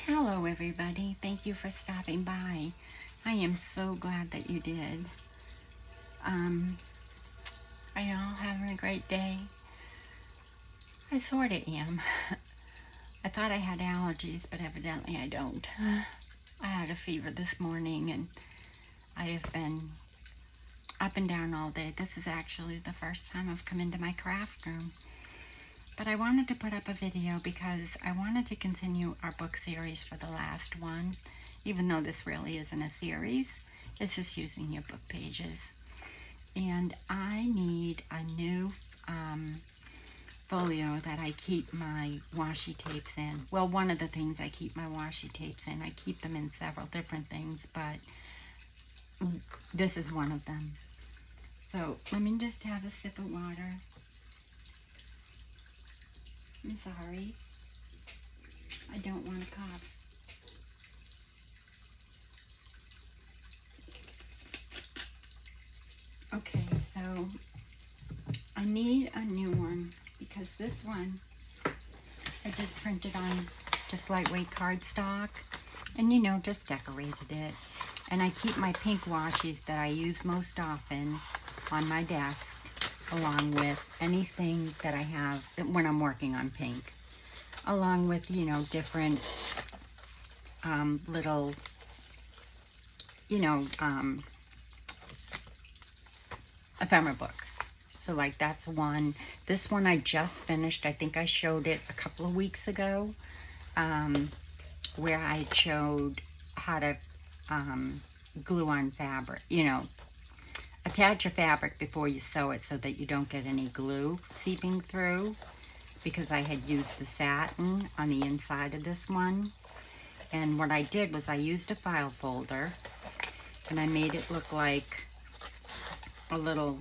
Hello everybody, thank you for stopping by. I am so glad that you did. Are y'all having a great day? I sorta am. I thought I had allergies, but evidently I don't. I had a fever this morning and I have been up and down all day. This is actually the first time I've come into my craft room. But I wanted to put up a video because I wanted to continue our book series for the last one, even though this really isn't a series. It's just using your book pages. And I need a new folio that I keep my washi tapes in. Well, one of the things I keep my washi tapes in. I keep them in several different things, but this is one of them. So let me just have a sip of water. I'm sorry. I don't want to cough. Okay, so I need a new one because this one I just printed on just lightweight cardstock and just decorated it. And I keep my pink washies that I use most often on my desk, along with anything that I have when I'm working on pink, along with, different little, ephemera books. So like that's one. This one I just finished. I think I showed it a couple of weeks ago, where I showed how to glue on fabric, attach your fabric before you sew it so that you don't get any glue seeping through, because I had used the satin on the inside of this one. And what I did was I used a file folder and I made it look like a little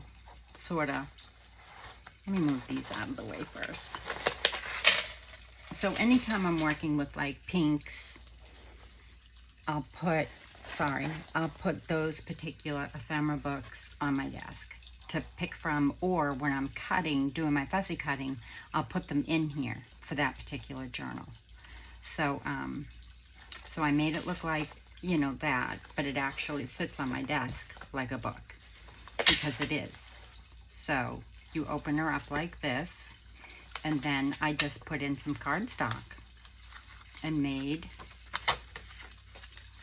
sort of, let me move these out of the way first. So anytime I'm working with like pinks, I'll put those particular ephemera books on my desk to pick from, or when I'm cutting, doing my fussy cutting, I'll put them in here for that particular journal. So, so I made it look like, that, but it actually sits on my desk like a book, because it is. So you open her up like this, and then I just put in some cardstock and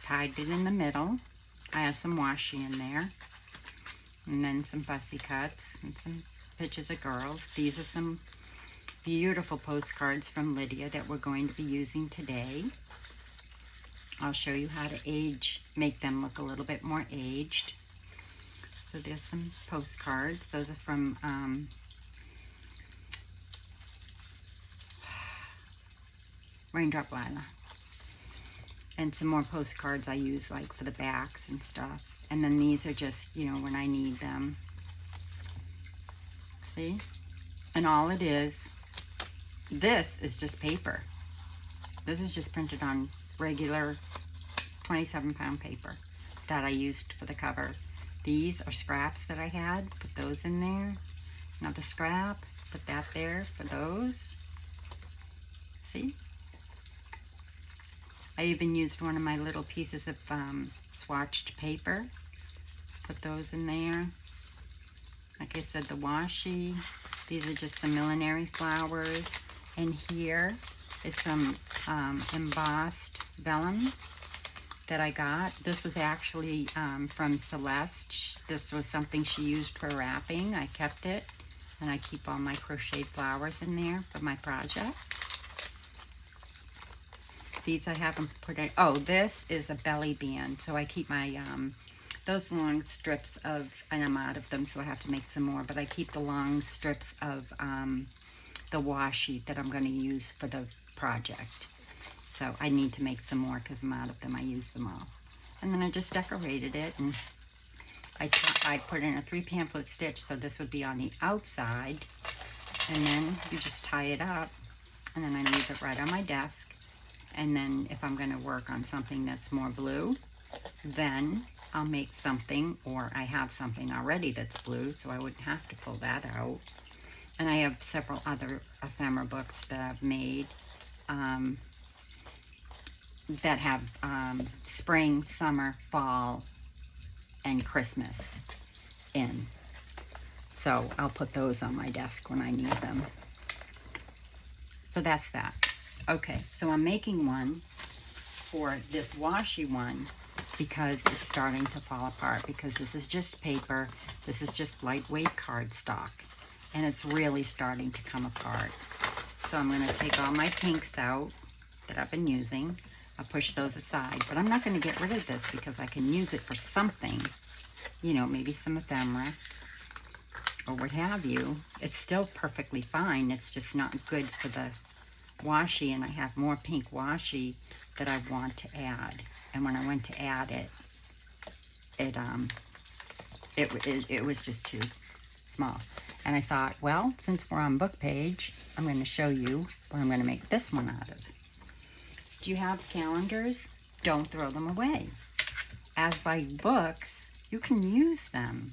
tied it in the middle. I have some washi in there, and then some fussy cuts and some pictures of girls. These are some beautiful postcards from Lydia that we're going to be using today. I'll show you how to make them look a little bit more aged. So there's some postcards. Those are from Raindrop Lila. And some more postcards I use like for the backs and stuff. And then these are just, when I need them. See? And all it is, this is just paper. This is just printed on regular 27-pound paper that I used for the cover. These are scraps that I had. Put those in there. Another scrap. Put that there for those. See? I even used one of my little pieces of swatched paper. Put those in there. Like I said, the washi. These are just some millinery flowers. And here is some embossed vellum that I got. This was actually from Celeste. This was something she used for wrapping. I kept it. And I keep all my crocheted flowers in there for my project. These I haven't put in. Oh, this is a belly band. So I keep my, those long strips of, and I'm out of them, so I have to make some more. But I keep the long strips of the washi that I'm going to use for the project. So I need to make some more because I'm out of them. I used them all. And then I just decorated it. And I put in a 3 pamphlet stitch, so this would be on the outside. And then you just tie it up. And then I leave it right on my desk. And then if I'm going to work on something that's more blue, then I'll make something, or I have something already that's blue, so I wouldn't have to pull that out. And I have several other ephemera books that I've made. that have spring, summer, fall, and Christmas in. So I'll put those on my desk when I need them. So that's that. Okay, so I'm making one for this washi one because it's starting to fall apart, because this is just paper. This is just lightweight cardstock, and it's really starting to come apart. So I'm going to take all my pinks out that I've been using. I'll push those aside, but I'm not going to get rid of this because I can use it for something, you know, maybe some ephemera or what have you. It's still perfectly fine. It's just not good for the washi, and I have more pink washi that I want to add. And when I went to add it, it was just too small. And I thought, well, since we're on book page, I'm going to show you what I'm going to make this one out of. Do you have calendars? Don't throw them away. As like books, you can use them.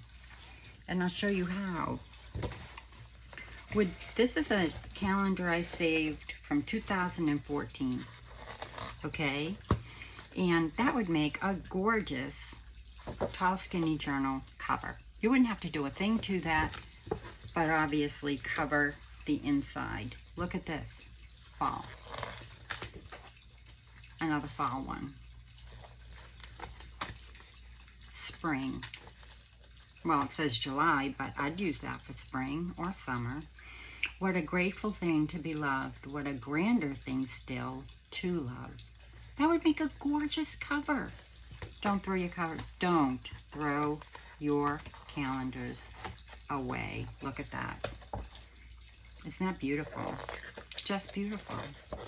And I'll show you how. This is a calendar I saved from 2014. Okay? And that would make a gorgeous Tall Skinny Journal cover. You wouldn't have to do a thing to that, but obviously cover the inside. Look at this. Fall. Another fall one. Spring. Well, it says July, but I'd use that for spring or summer. What a grateful thing to be loved. What a grander thing still to love. That would make a gorgeous cover. Don't throw your cover. Don't throw your calendars away. Look at that. Isn't that beautiful? Just beautiful.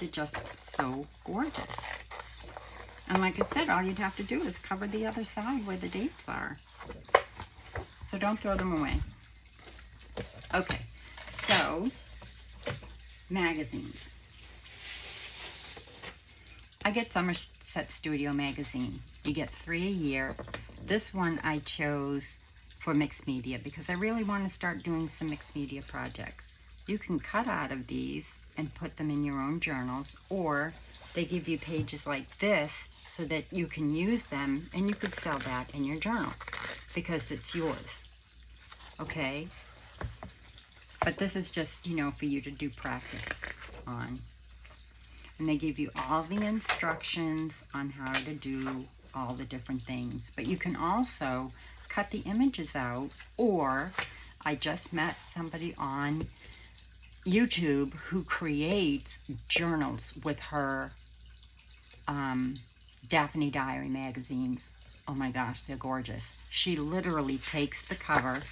They're just so gorgeous. And like I said, all you'd have to do is cover the other side where the dates are. So don't throw them away. Okay, so magazines. I get Somerset Studio magazine. You get 3 a year. This one I chose for mixed media because I really want to start doing some mixed media projects. You can cut out of these and put them in your own journals, or they give you pages like this so that you can use them and you could sell that in your journal because it's yours. Okay? But this is just, you know, for you to do practice on. And they give you all the instructions on how to do all the different things. But you can also cut the images out, or I just met somebody on YouTube who creates journals with her Daphne Diary magazines. Oh my gosh, they're gorgeous. She literally takes the cover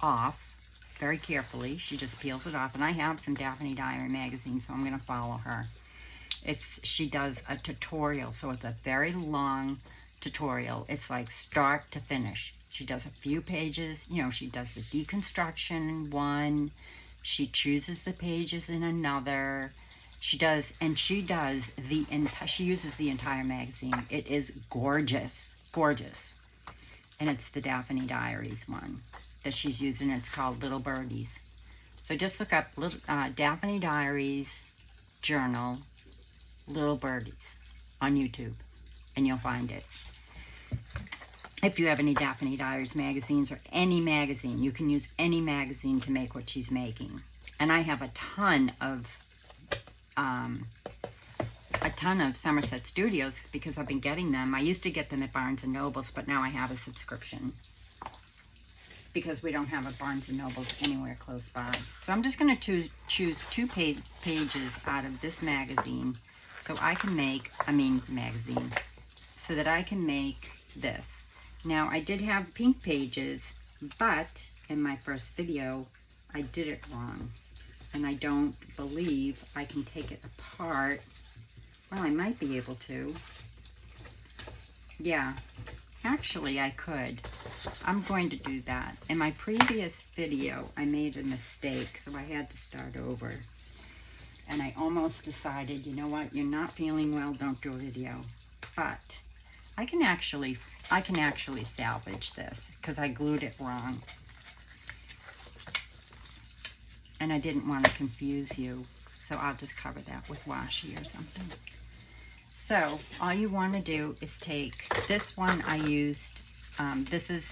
off very carefully. She just peels it off. And I have some Daphne Diary magazines, so I'm going to follow her. She does a tutorial, so it's a very long tutorial. It's like start to finish. She does a few pages. You know, she does the deconstruction in one. She chooses the pages in another. She uses the entire magazine. It is gorgeous, gorgeous. And it's the Daphne Diaries one that she's using. It's called Little Birdies. So just look up Daphne Diaries Journal Little Birdies on YouTube and you'll find it. If you have any Daphne Diaries magazines or any magazine, you can use any magazine to make what she's making. And I have a ton of Somerset Studios because I've been getting them. I used to get them at Barnes & Noble's, but now I have a subscription because we don't have a Barnes & Noble's anywhere close by. So I'm just going to choose 2 pages out of this magazine so I can make, so that I can make this. Now, I did have pink pages, but in my first video, I did it wrong. And I don't believe I can take it apart. Well, I might be able to. Yeah, actually I could. I'm going to do that. In my previous video, I made a mistake, so I had to start over. And I almost decided, you know what, you're not feeling well, don't do a video. But I can actually salvage this because I glued it wrong. And I didn't want to confuse you, so I'll just cover that with washi or something. So all you want to do is take this one. I used, this is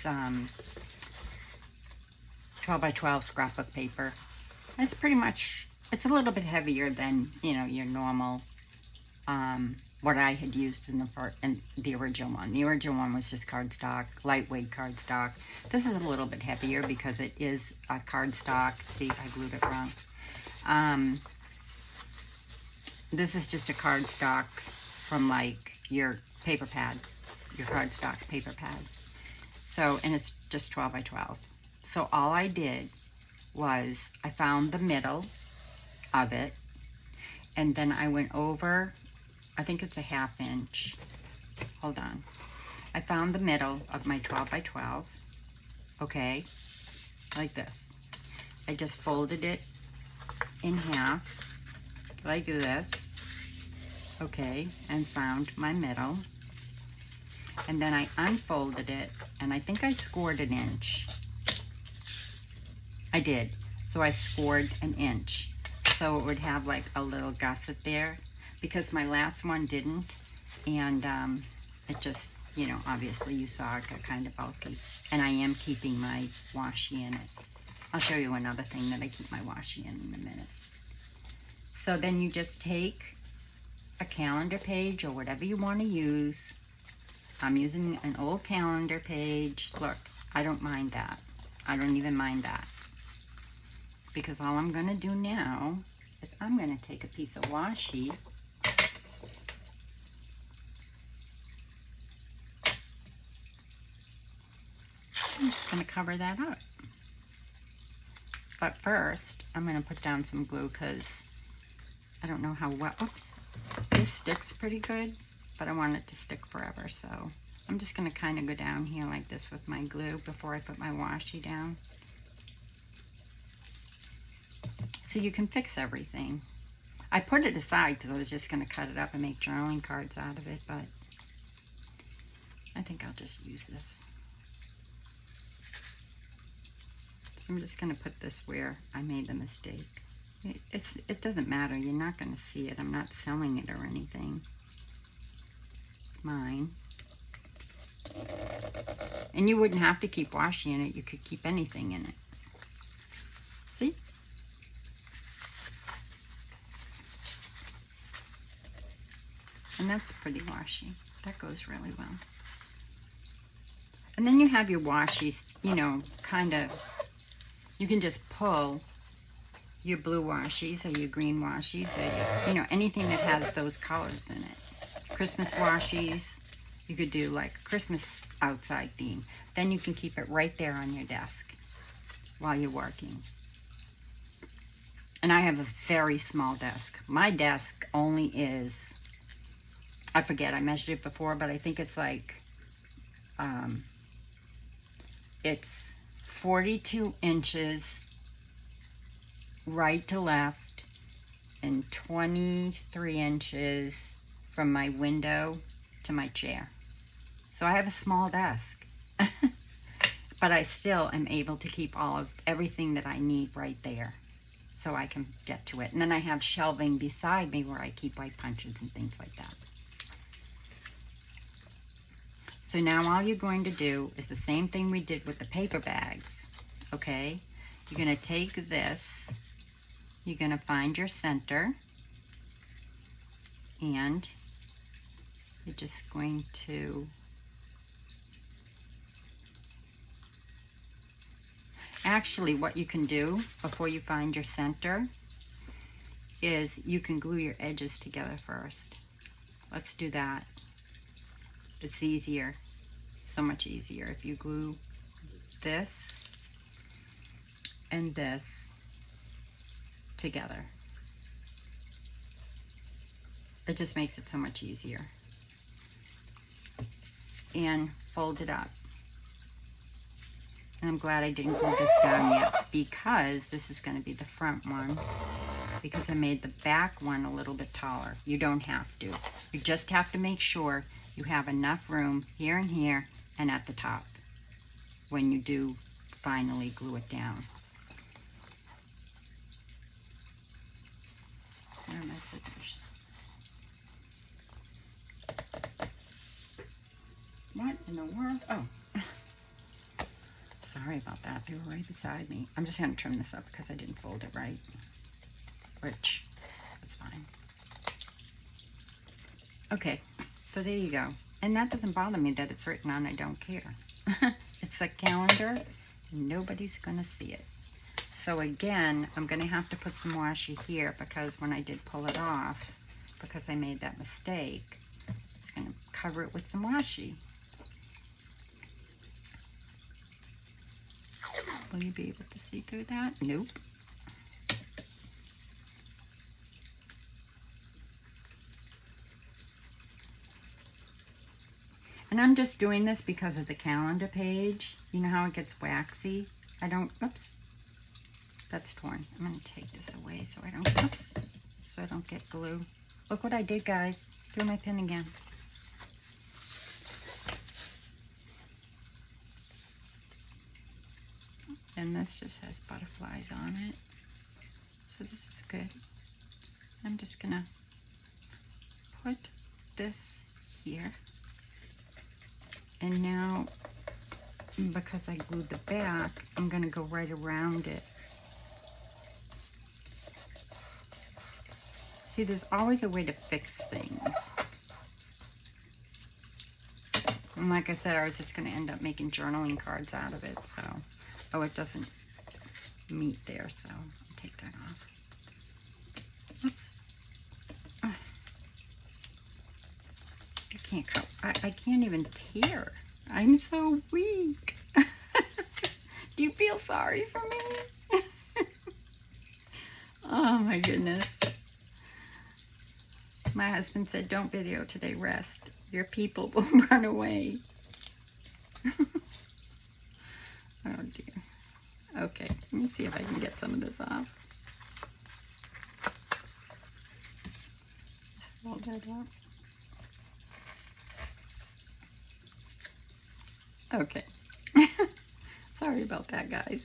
12 by 12 scrapbook paper. It's pretty much, it's a little bit heavier than, you know, your normal, what I had used in the original one. The original one was just cardstock, lightweight cardstock. This is a little bit heavier because it is a cardstock. See, I glued it wrong. This is just a cardstock from like your paper pad, your cardstock paper pad. So, and it's just 12 by 12. So all I did was I found the middle of it, and then I went over, I think it's a 1/2 inch. Hold on. I found the middle of my 12 by 12, okay, like this. I just folded it in half, like this, okay, and found my middle. And then I unfolded it, and I think I scored 1 inch. I did. So I scored 1 inch. So it would have like a little gusset there, because my last one didn't. And it just, you know, obviously you saw it got kind of bulky. And I am keeping my washi in it. I'll show you another thing that I keep my washi in a minute. So then you just take a calendar page or whatever you want to use. I'm using an old calendar page. Look, I don't mind that. I don't even mind that. Because all I'm going to do now is I'm going to take a piece of washi I'm just going to cover that up. But first, I'm going to put down some glue because I don't know how well, oops, this sticks pretty good, but I want it to stick forever. So I'm just going to kind of go down here like this with my glue before I put my washi down. So you can fix everything. I put it aside because I was just going to cut it up and make journaling cards out of it, but I think I'll just use this. So I'm just going to put this where I made the mistake. It doesn't matter. You're not going to see it. I'm not selling it or anything. It's mine. And you wouldn't have to keep washi in it. You could keep anything in it. See? And that's pretty washi. That goes really well. And then you have your washies, you know, kind of, you can just pull your blue washies or your green washies or your, you know, anything that has those colors in it. Christmas washies, you could do like a Christmas outside theme. Then you can keep it right there on your desk while you're working. And I have a very small desk. My desk only is, I forget, I measured it before, but I think it's like, it's 42 inches right to left and 23 inches from my window to my chair. So I have a small desk, but I still am able to keep everything that I need right there so I can get to it. And then I have shelving beside me where I keep like punches and things like that. So now all you're going to do is the same thing we did with the paper bags, okay? You're going to take this, you're going to find your center, and you're just going to actually what you can do before you find your center is you can glue your edges together first. Let's do that. It's easier, so much easier if you glue this and this together. It just makes it so much easier. And fold it up. And I'm glad I didn't glue this down yet because this is going to be the front one, because I made the back one a little bit taller. You don't have to. You just have to make sure you have enough room here and here and at the top when you do finally glue it down. Where are my scissors? What in the world? Oh, sorry about that. They were right beside me. I'm just going to trim this up because I didn't fold it right. Which is fine. Okay, so there you go. And that doesn't bother me that it's written on I don't care. It's a calendar. Nobody's going to see it. So again, I'm going to have to put some washi here because when I did pull it off, because I made that mistake, I'm just going to cover it with some washi. Will you be able to see through that? Nope. And I'm just doing this because of the calendar page. You know how it gets waxy? I don't, oops, that's torn. I'm going to take this away so I don't, oops, so I don't get glue. Look what I did, guys. Threw my pin again. And this just has butterflies on it. So this is good. I'm just going to put this here. And now, because I glued the back, I'm going to go right around it. See, there's always a way to fix things. And like I said, I was just going to end up making journaling cards out of it, so. Oh, it doesn't meet there, so I'll take that off. Oops. I can't cut. I can't even tear. I'm so weak. Do you feel sorry for me? Oh my goodness. My husband said, don't video today, rest. Your people will run away. Oh dear. Okay, let me see if I can get some of this off. Hold that up. Okay. Sorry about that, guys.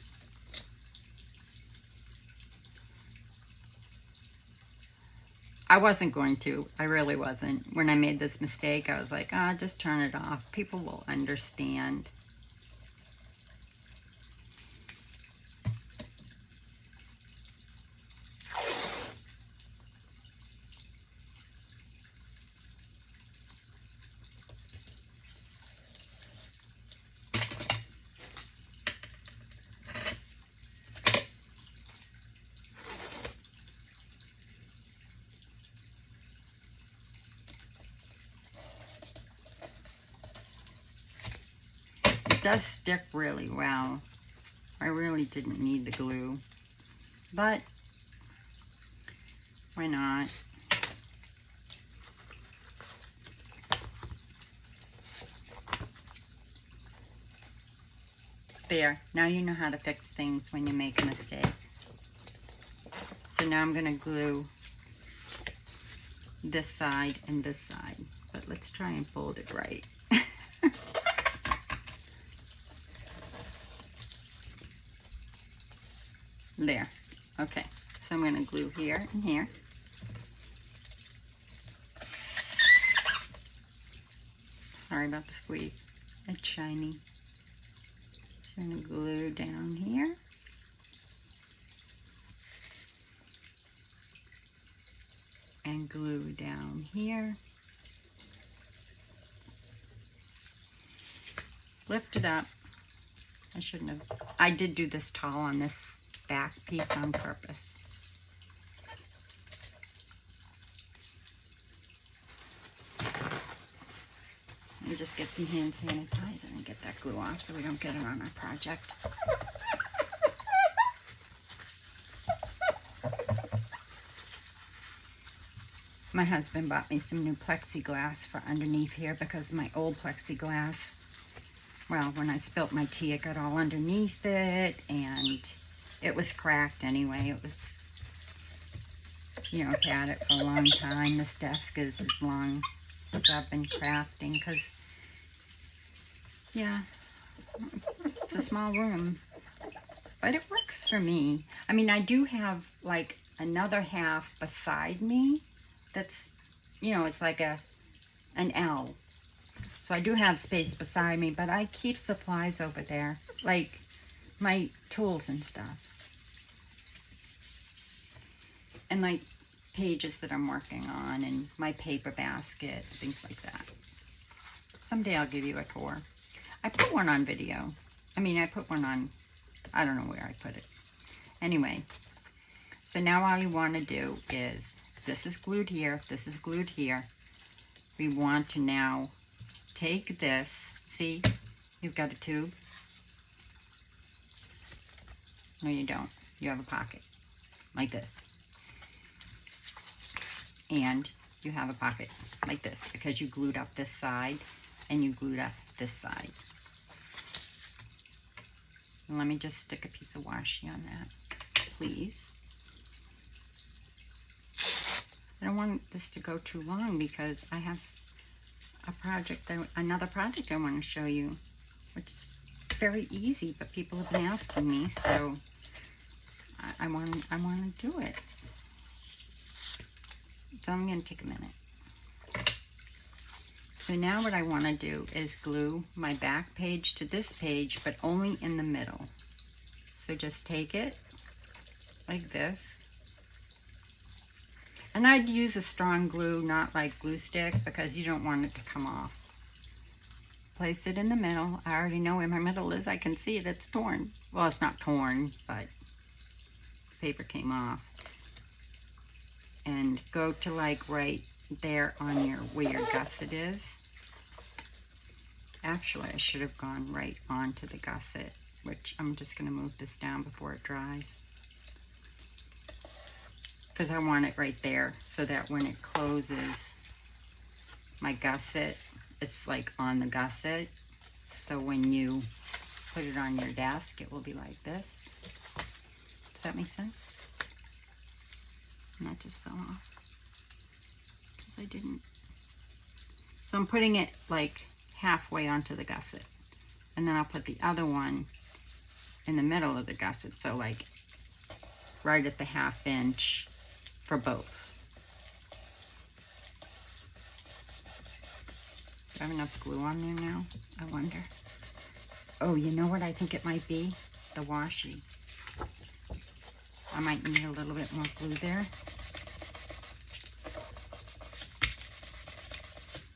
I wasn't going to. I really wasn't. When I made this mistake, I was like, ah, just turn it off. People will understand. It does stick really well. I really didn't need the glue, but why not? There, now you know how to fix things when you make a mistake. So now I'm going to glue this side and this side, but let's try and fold it right. There. Okay, so I'm going to glue here and here. Sorry about the squeeze. It's shiny. So I'm going to glue down here. And glue down here. Lift it up. I shouldn't have. I did do this tall on this back piece on purpose. And just get some hand sanitizer and get that glue off so we don't get it on our project. My husband bought me some new plexiglass for underneath here because my old plexiglass, well, when I spilt my tea, it got all underneath it, and it was cracked anyway. It was, you know, I've had it for a long time. This desk is as long as I've been crafting because, yeah, it's a small room, but it works for me. I mean, I do have like another half beside me that's, you know, it's like an L. So I do have space beside me, but I keep supplies over there, like my tools and stuff. And my pages that I'm working on, and my paper basket, things like that. Someday I'll give you a tour. I put one on video. I put one on, I don't know where I put it. Anyway, so now all you want to do is, this is glued here, this is glued here. We want to now take this, see, you've got a tube. No, you don't. You have a pocket, like this. And you have a pocket like this, because you glued up this side and you glued up this side. And let me just stick a piece of washi on that, please. I don't want this to go too long because I have a project, another project I want to show you, which is very easy, but people have been asking me, so I want to do it. So I'm going to take a minute. So now what I want to do is glue my back page to this page, but only in the middle. So just take it like this. And I'd use a strong glue, not like glue stick, because you don't want it to come off. Place it in the middle. I already know where my middle is. I can see it. It's torn. Well, it's not torn, but the paper came off. And go to like right there on where your gusset is. Actually, I should have gone right onto the gusset, which I'm just going to move this down before it dries. Because I want it right there so that when it closes my gusset, it's like on the gusset. So when you put it on your desk, it will be like this. Does that make sense? And that just fell off because I didn't. So I'm putting it like halfway onto the gusset, and then I'll put the other one in the middle of the gusset, so like right at the 1/2 inch for both. Do I have enough glue on there now? I wonder. Oh, you know what I think it might be? The washi. I might need a little bit more glue there.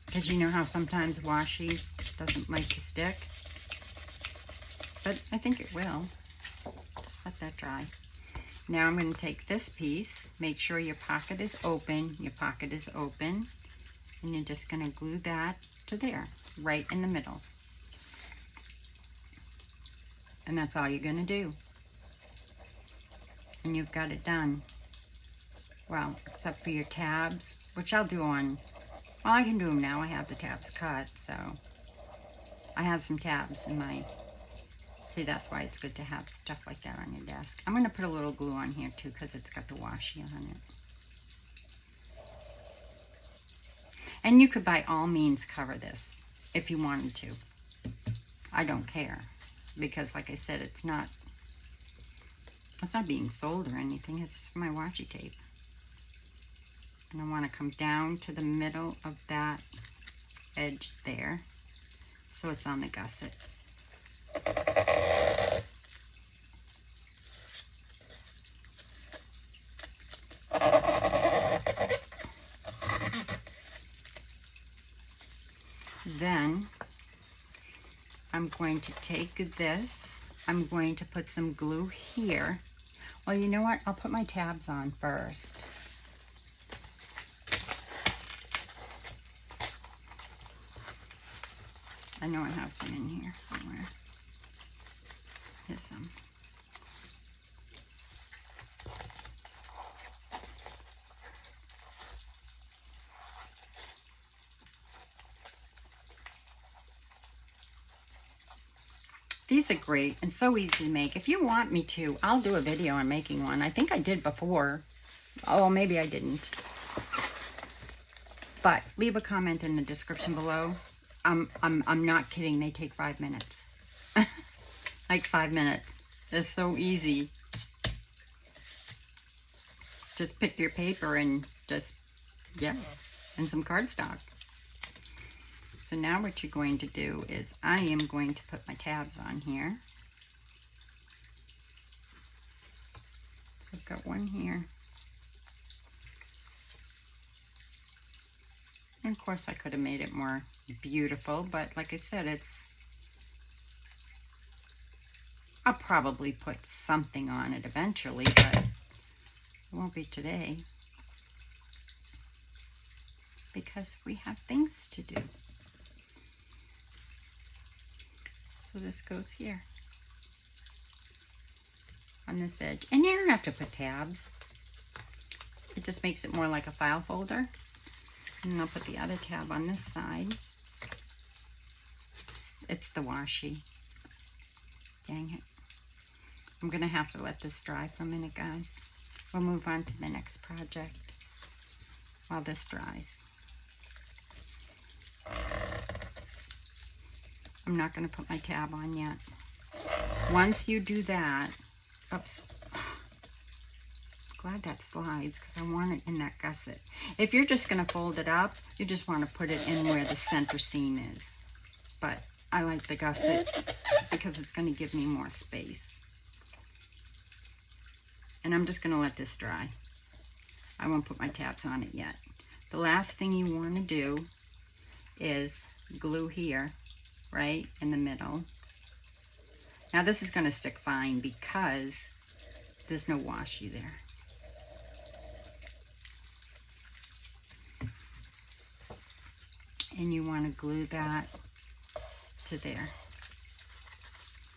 Because you know how sometimes washi doesn't like to stick? But I think it will. Just let that dry. Now I'm going to take this piece. Make sure your pocket is open. Your pocket is open. And you're just going to glue that to there, right in the middle. And that's all you're going to do. And you've got it done. Well, except for your tabs, which I'll do on, well, I can do them now. I have the tabs cut, so I have some tabs in my, see, that's why it's good to have stuff like that on your desk. I'm going to put a little glue on here too because it's got the washi on it. And you could by all means cover this if you wanted to. I don't care because like I said, it's not being sold or anything. It's just my washi tape. And I want to come down to the middle of that edge there, so it's on the gusset. Then I'm going to take this, I'm going to put some glue here. Well, you know what? I'll put my tabs on first. I know I have some in here somewhere. Here's some. These are great and so easy to make. If you want me to, I'll do a video on making one. I think I did before. Oh, maybe I didn't. But leave a comment in the description below. I'm not kidding. They take 5 minutes. Like 5 minutes. They're so easy. Just pick your paper and just, yeah, and some cardstock. So now what you're going to do is I am going to put my tabs on here. So I've got one here. And of course I could have made it more beautiful, but like I said, I'll probably put something on it eventually, but it won't be today because we have things to do. So this goes here on this edge. And you don't have to put tabs. It just makes it more like a file folder. And I'll put the other tab on this side. It's the washi. Dang it. I'm going to have to let this dry for a minute, guys. We'll move on to the next project while this dries. I'm not going to put my tab on yet. Once you do that, oops. Glad that slides because I want it in that gusset. If you're just going to fold it up, you just want to put it in where the center seam is. But I like the gusset because it's going to give me more space. And I'm just going to let this dry. I won't put my tabs on it yet. The last thing you want to do is glue here, right in the middle. Now this is going to stick fine because there's no washi there. And you want to glue that to there.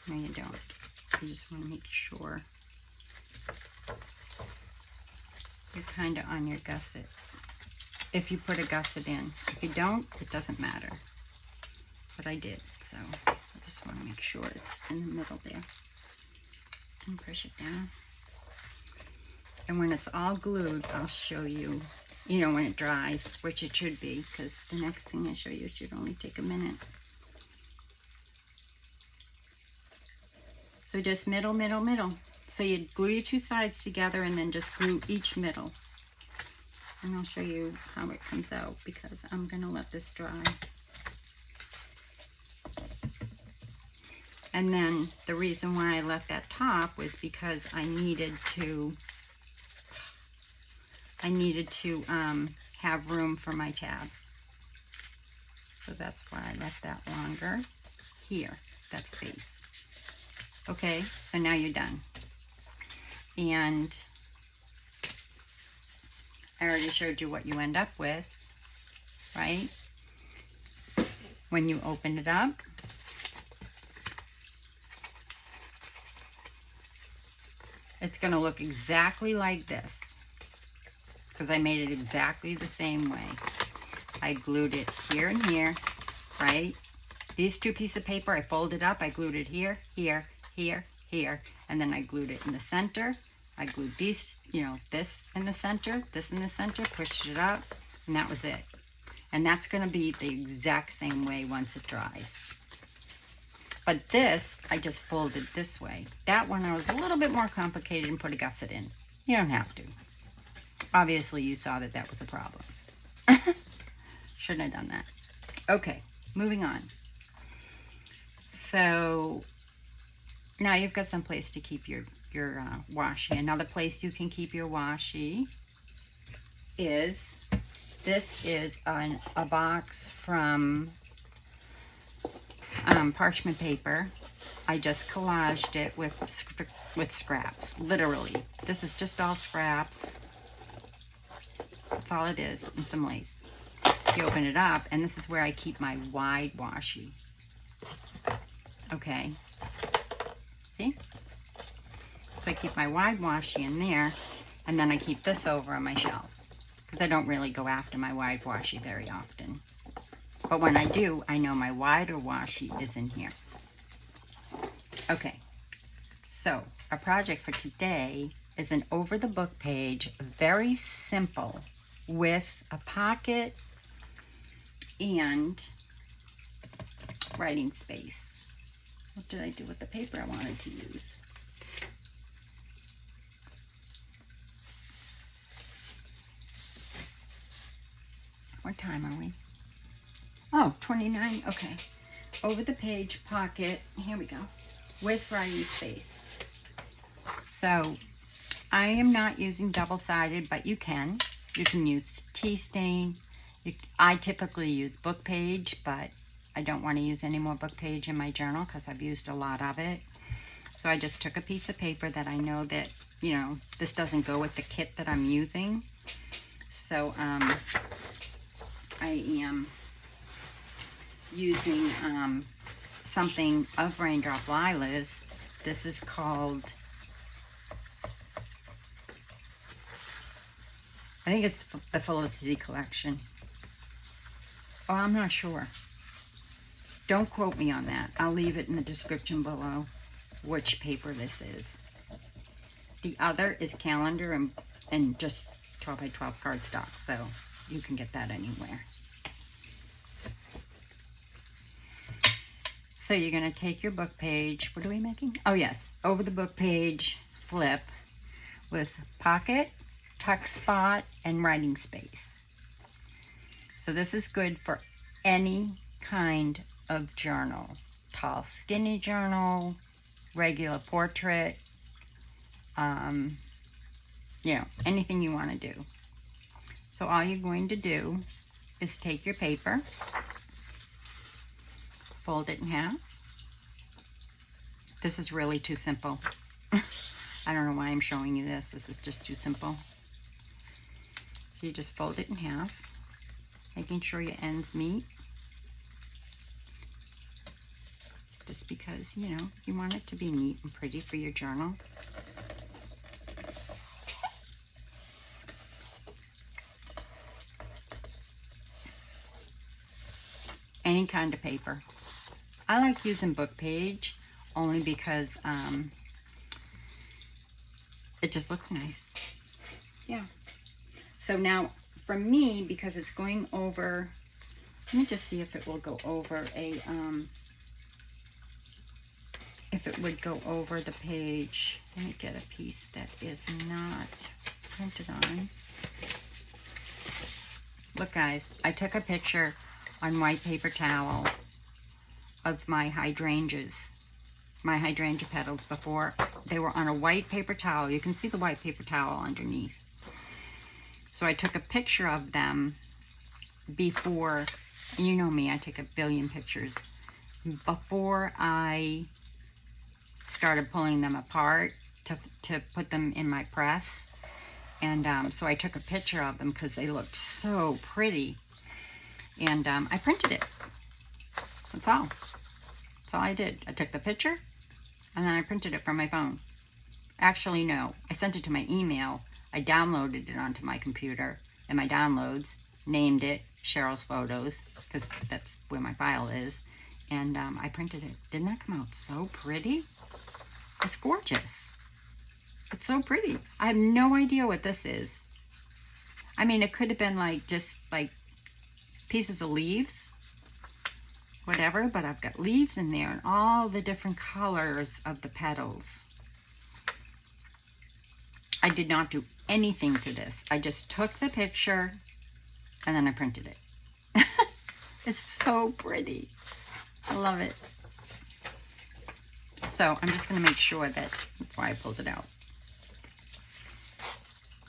No, you don't. You just want to make sure you're kind of on your gusset. If you put a gusset in. If you don't, it doesn't matter. But I did, so I just want to make sure it's in the middle there. And push it down. And when it's all glued, I'll show you, you know, when it dries, which it should be, because the next thing I show you should only take a minute. So just middle, middle, middle. So you glue your two sides together and then just glue each middle. And I'll show you how it comes out because I'm going to let this dry. And then the reason why I left that top was because I needed to have room for my tab. So that's why I left that longer here, that space. Okay, so now you're done. And I already showed you what you end up with, right? When you open it up, it's going to look exactly like this because I made it exactly the same way. I glued it here and here, right? These two pieces of paper, I folded up, I glued it here, here, here, here, and then I glued it in the center. I glued these, you know, this in the center, pushed it up, and that was it. And that's going to be the exact same way once it dries. But this, I just folded this way. That one, I was a little bit more complicated and put a gusset in. You don't have to. Obviously, you saw that that was a problem. Shouldn't have done that. Okay, moving on. So now you've got some place to keep your washi. Another place you can keep your washi is, this is a box from parchment paper. I just collaged it with scraps, literally. This is just all scraps. That's all it is, and some lace. You open it up, and this is where I keep my wide washi. Okay. See? So I keep my wide washi in there, and then I keep this over on my shelf, because I don't really go after my wide washi very often. But when I do, I know my wider washi is in here. Okay, so our project for today is an over the book page, very simple, with a pocket and writing space. What did I do with the paper I wanted to use? What time are we? Oh, 29, okay. Over the page pocket, here we go, with writing space. So I am not using double-sided, but you can. You can use tea stain. I typically use book page, but I don't want to use any more book page in my journal because I've used a lot of it. So I just took a piece of paper that I know that, you know, this doesn't go with the kit that I'm using. So I am using something of Raindrop Lila's. This is called, I think it's the Felicity collection. Oh, I'm not sure. Don't quote me on that. I'll leave it in the description below which paper this is. The other is calendar and just 12 by 12 cardstock, so you can get that anywhere. So you're going to take your book page. What are we making? Oh, yes. Over the book page, flip with pocket, tuck spot, and writing space. So this is good for any kind of journal. Tall, skinny journal, regular portrait, you know, anything you want to do. So all you're going to do is take your paper, fold it in half. This is really too simple. I don't know why I'm showing you this. This is just too simple. So you just fold it in half, making sure your ends meet. Just because, you know, you want it to be neat and pretty for your journal. Any kind of paper. I like using book page only because it just looks nice. Yeah. So now for me, because it's going over, let me just see if it will go over a, if it would go over the page. Let me get a piece that is not printed on. Look guys, I took a picture on white paper towel of my hydrangeas, my hydrangea petals before. They were on a white paper towel. You can see the white paper towel underneath. So I took a picture of them before, and you know me, I take a billion pictures, before I started pulling them apart to put them in my press. And so I took a picture of them because they looked so pretty. And I printed it. That's all. That's all I did. I took the picture and then I printed it from my phone. Actually, no. I sent it to my email. I downloaded it onto my computer and my downloads, named it Cheryl's Photos because that's where my file is. And I printed it. Didn't that come out so pretty? It's gorgeous. It's so pretty. I have no idea what this is. I mean, it could have been like just like pieces of leaves, whatever, but I've got leaves in there and all the different colors of the petals. I did not do anything to this. I just took the picture and then I printed it. It's so pretty. I love it. So I'm just going to make sure that's why I pulled it out.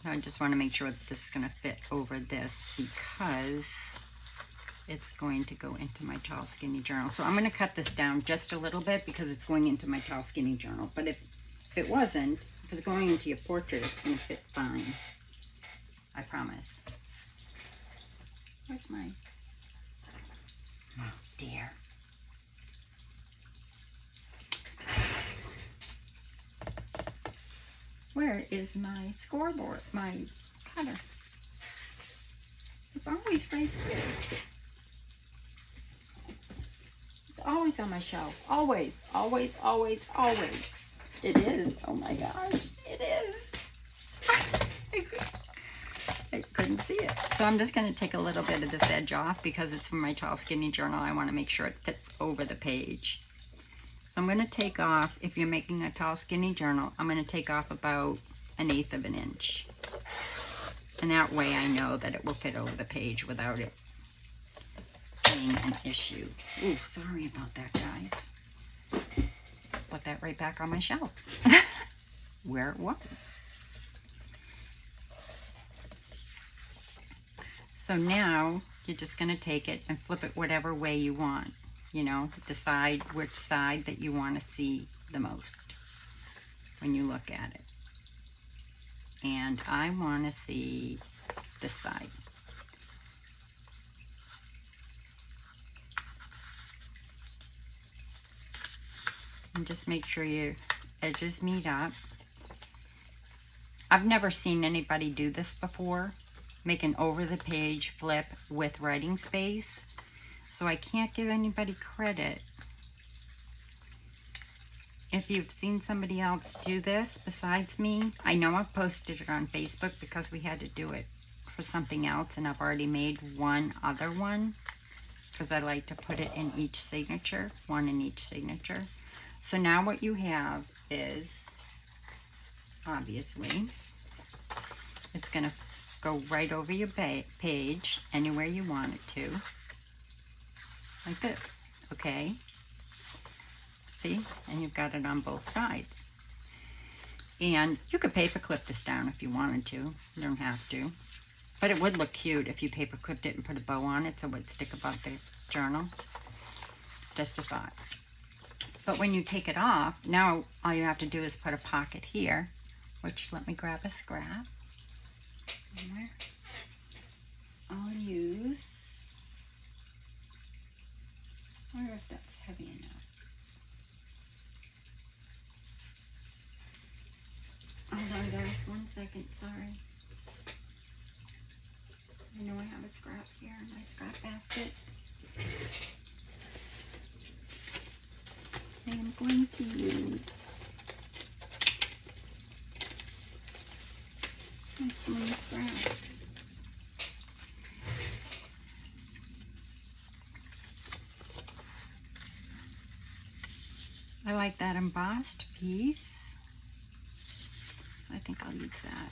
I just want to make sure that this is going to fit over this because it's going to go into my tall skinny journal. So I'm going to cut this down just a little bit because it's going into my tall skinny journal. But if it wasn't, if it's going into your portrait, it's going to fit fine. I promise. Where's my, oh dear. Where is my scoreboard, my cutter? It's always right here. It's always on my shelf. Always, always, always, always. It is. Oh my gosh, it is. I couldn't see it. So I'm just going to take a little bit of this edge off because it's from my tall skinny journal. I want to make sure it fits over the page. So I'm going to take off, if you're making a tall skinny journal, I'm going to take off about 1/8 of an inch. And that way I know that it will fit over the page without it being an issue. Ooh, sorry about that, guys. Put that right back on my shelf where it was. So now you're just going to take it and flip it whatever way you want. You know, decide which side that you want to see the most when you look at it. And I want to see this side. And just make sure your edges meet up. I've never seen anybody do this before, make an over the page flip with writing space. So I can't give anybody credit. If you've seen somebody else do this besides me, I know I've posted it on Facebook because we had to do it for something else, and I've already made one other one because I like to put it in each signature, one in each signature. So now what you have is, obviously, it's going to go right over your page anywhere you want it to, like this, okay? See? And you've got it on both sides. And you could paper clip this down if you wanted to. You don't have to. But it would look cute if you paper clipped it and put a bow on it so it would stick above the journal. Just a thought. But when you take it off, now all you have to do is put a pocket here, which, let me grab a scrap somewhere. I'll use, I wonder if that's heavy enough. Hold on, guys, 1 second, sorry. I know I have a scrap here in my scrap basket. I am going to use some of the scraps. I like that embossed piece. I think I'll use that.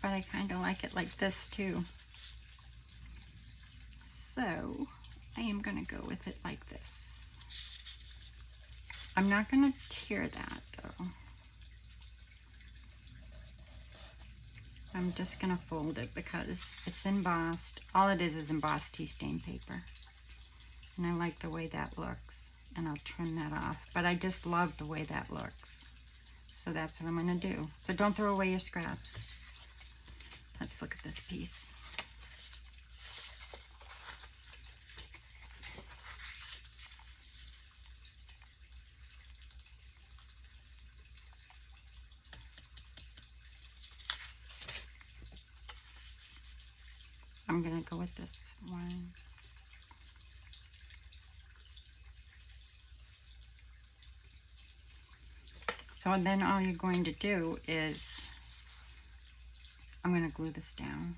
But I kind of like it like this too. So I am going to go with it like this. I'm not going to tear that though. I'm just going to fold it because it's embossed. All it is embossed tea stain paper. And I like the way that looks. And I'll trim that off. But I just love the way that looks. So that's what I'm going to do. So don't throw away your scraps. Let's look at this piece. I'm going to go with this one. So then all you're going to do is, I'm going to glue this down.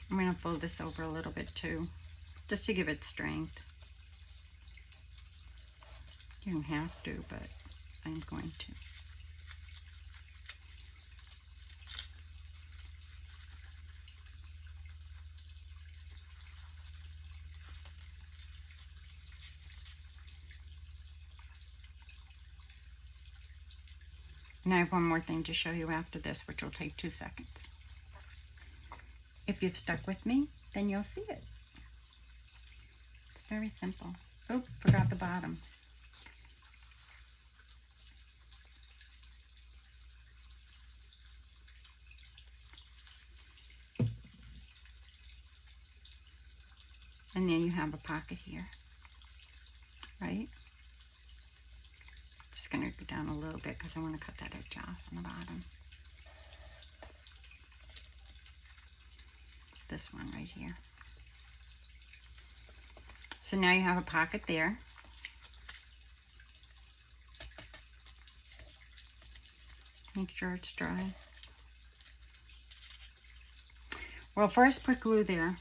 I'm going to fold this over a little bit too, just to give it strength. You don't have to, but I'm going to. And I have one more thing to show you after this, which will take 2 seconds. If you've stuck with me, then you'll see it. It's very simple. Oh, forgot the bottom. And then you have a pocket here, right? Just going to go down a little bit because I want to cut that edge off on the bottom. This one right here. So now you have a pocket there. Make sure it's dry. Well, first put glue there.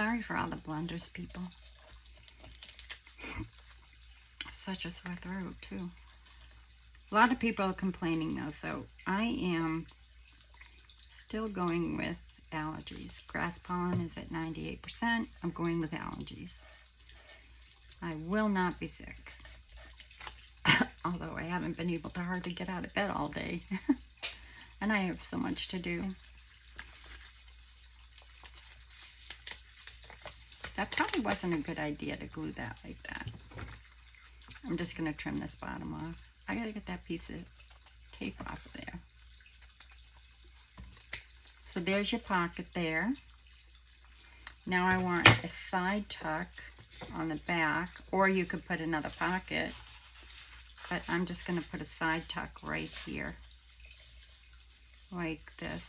sorry for all the blunders, people. Such a sore throat, too. A lot of people are complaining, though, so I am still going with allergies. Grass pollen is at 98%. I'm going with allergies. I will not be sick. Although I haven't been able to hardly get out of bed all day. And I have so much to do. That probably wasn't a good idea to glue that like that. I'm just going to trim this bottom off. I got to get that piece of tape off of there. So there's your pocket there. Now I want a side tuck on the back, or you could put another pocket, but I'm just going to put a side tuck right here, like this.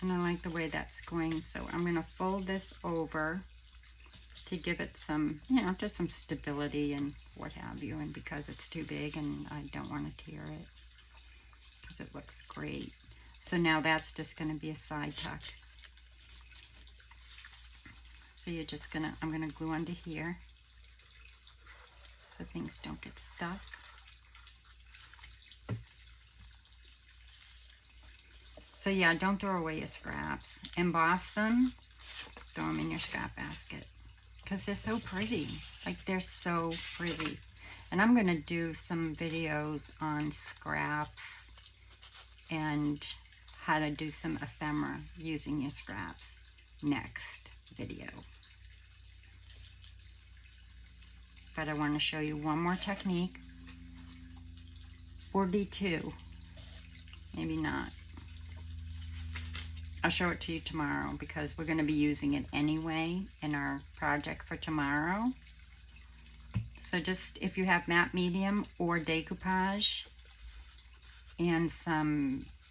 And I like the way that's going, so I'm going to fold this over to give it some, you know, just some stability and what have you, and because it's too big and I don't want to tear it because it looks great. So now that's just going to be a side tuck. So you're just going to, I'm going to glue under here so things don't get stuck. So yeah, don't throw away your scraps. Emboss them, throw them in your scrap basket. Because they're so pretty. Like, they're so pretty. And I'm going to do some videos on scraps and how to do some ephemera using your scraps next video. But I want to show you one more technique. 42. Maybe not. I'll show it to you tomorrow because we're going to be using it anyway in our project for tomorrow. So just if you have matte medium or decoupage and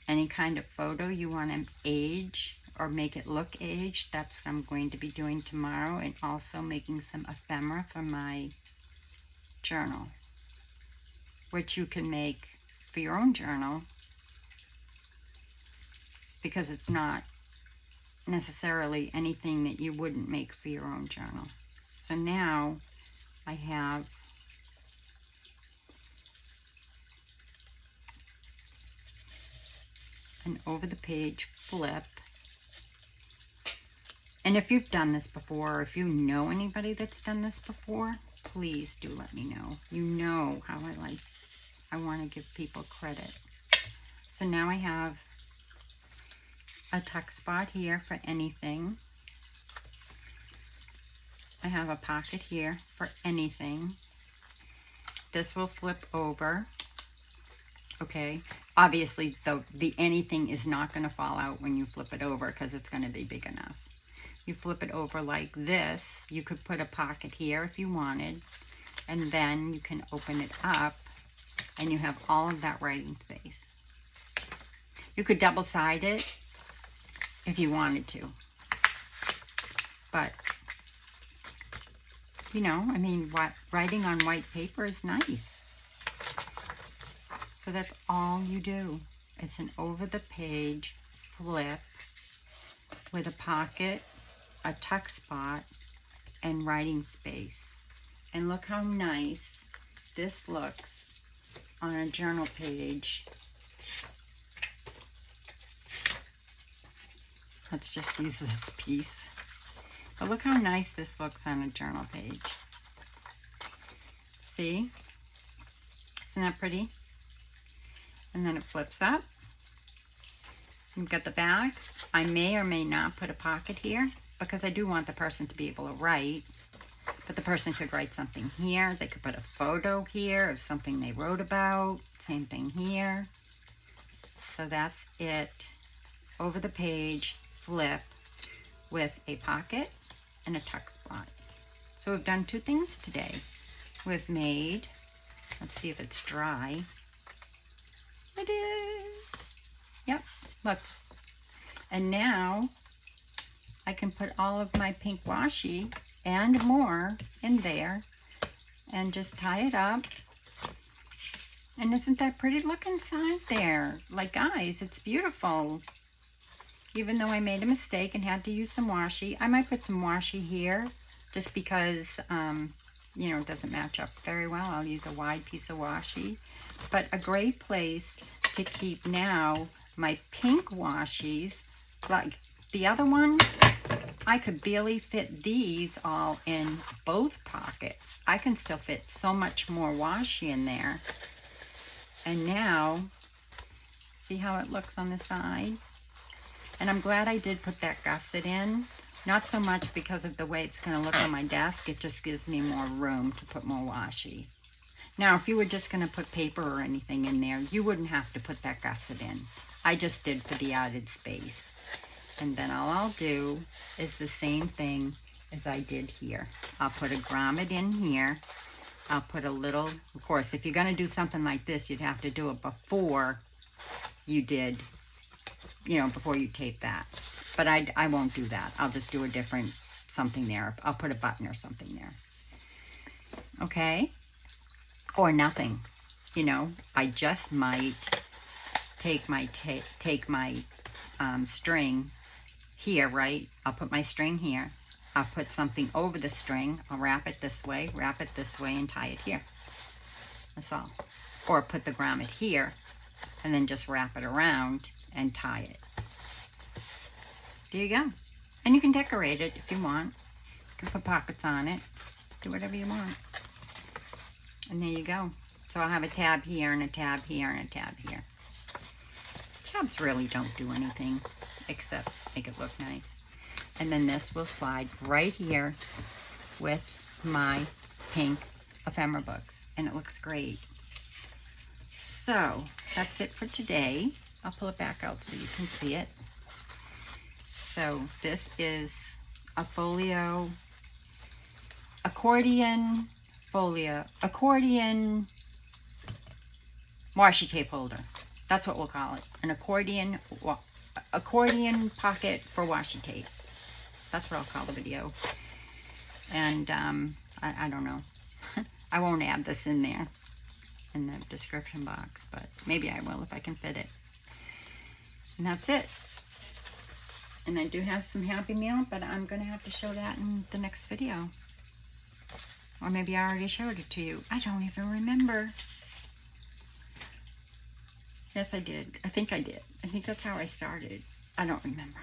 any kind of photo you want to age or make it look aged, that's what I'm going to be doing tomorrow, and also making some ephemera for my journal, which you can make for your own journal, because it's not necessarily anything that you wouldn't make for your own journal. So now I have an over the page flip. And if you've done this before, or if you know anybody that's done this before, please do let me know. You know how I want to give people credit. So now I have a tuck spot here for anything. I have a pocket here for anything. This will flip over. Okay, obviously the anything is not going to fall out when you flip it over because it's going to be big enough. You flip it over like this. You could put a pocket here if you wanted, and then you can open it up and you have all of that writing space. You could double side it if you wanted to, but you know, I mean, writing on white paper is nice. So that's all you do. It's an over the page flip with a pocket, a tuck spot, and writing space. And look how nice this looks on a journal page. Let's just use this piece. But look how nice this looks on a journal page. See? Isn't that pretty? And then it flips up. You've got the back. I may or may not put a pocket here because I do want the person to be able to write. But the person could write something here. They could put a photo here of something they wrote about. Same thing here. So that's it. Over the page flip with a pocket and a tuck spot. So we've done two things today. We've made, let's see if it's dry. It is. Yep, look. And now I can put all of my pink washi and more in there and just tie it up. And isn't that pretty? Look inside there. Like, guys, it's beautiful. Even though I made a mistake and had to use some washi. I might put some washi here just because, you know, it doesn't match up very well. I'll use a wide piece of washi. But a great place to keep now my pink washi's. Like the other one, I could barely fit these all in both pockets. I can still fit so much more washi in there. And now, see how it looks on the side? And I'm glad I did put that gusset in. Not so much because of the way it's going to look on my desk. It just gives me more room to put more washi. Now, if you were just going to put paper or anything in there, you wouldn't have to put that gusset in. I just did for the added space. And then all I'll do is the same thing as I did here. I'll put a grommet in here. I'll put a little, of course, if you're going to do something like this, you'd have to do it before you did, you know, before you tape that. But I won't do that. I'll just do a different something there. I'll put a button or something there. Okay? Or nothing. You know, I just might take my string here, right? I'll put my string here. I'll put something over the string. I'll wrap it this way, and tie it here. That's all. Or put the grommet here, and then just wrap it around and tie it. There you go. And you can decorate it if you want. You can put pockets on it. Do whatever you want. And there you go. So I'll have a tab here, and a tab here, and a tab here. Tabs really don't do anything except make it look nice. And then this will slide right here with my pink ephemera books. And it looks great. So that's it for today. I'll pull it back out so you can see it. So this is a folio, accordion washi tape holder. That's what we'll call it. An accordion pocket for washi tape. That's what I'll call the video. And I don't know. I won't add this in there in the description box, but maybe I will if I can fit it. And that's it. And I do have some Happy Meal, but I'm going to have to show that in the next video. Or maybe I already showed it to you. I don't even remember. Yes, I did. I think I did. I think that's how I started. I don't remember.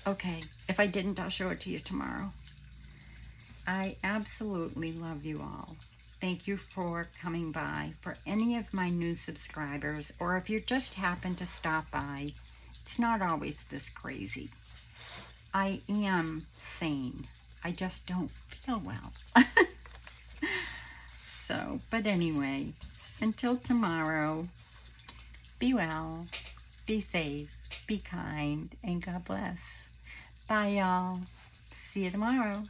Okay. If I didn't, I'll show it to you tomorrow. I absolutely love you all. Thank you for coming by. For any of my new subscribers, or if you just happen to stop by, it's not always this crazy. I am sane. I just don't feel well. So, but anyway, until tomorrow, be well, be safe, be kind, and God bless. Bye, y'all. See you tomorrow.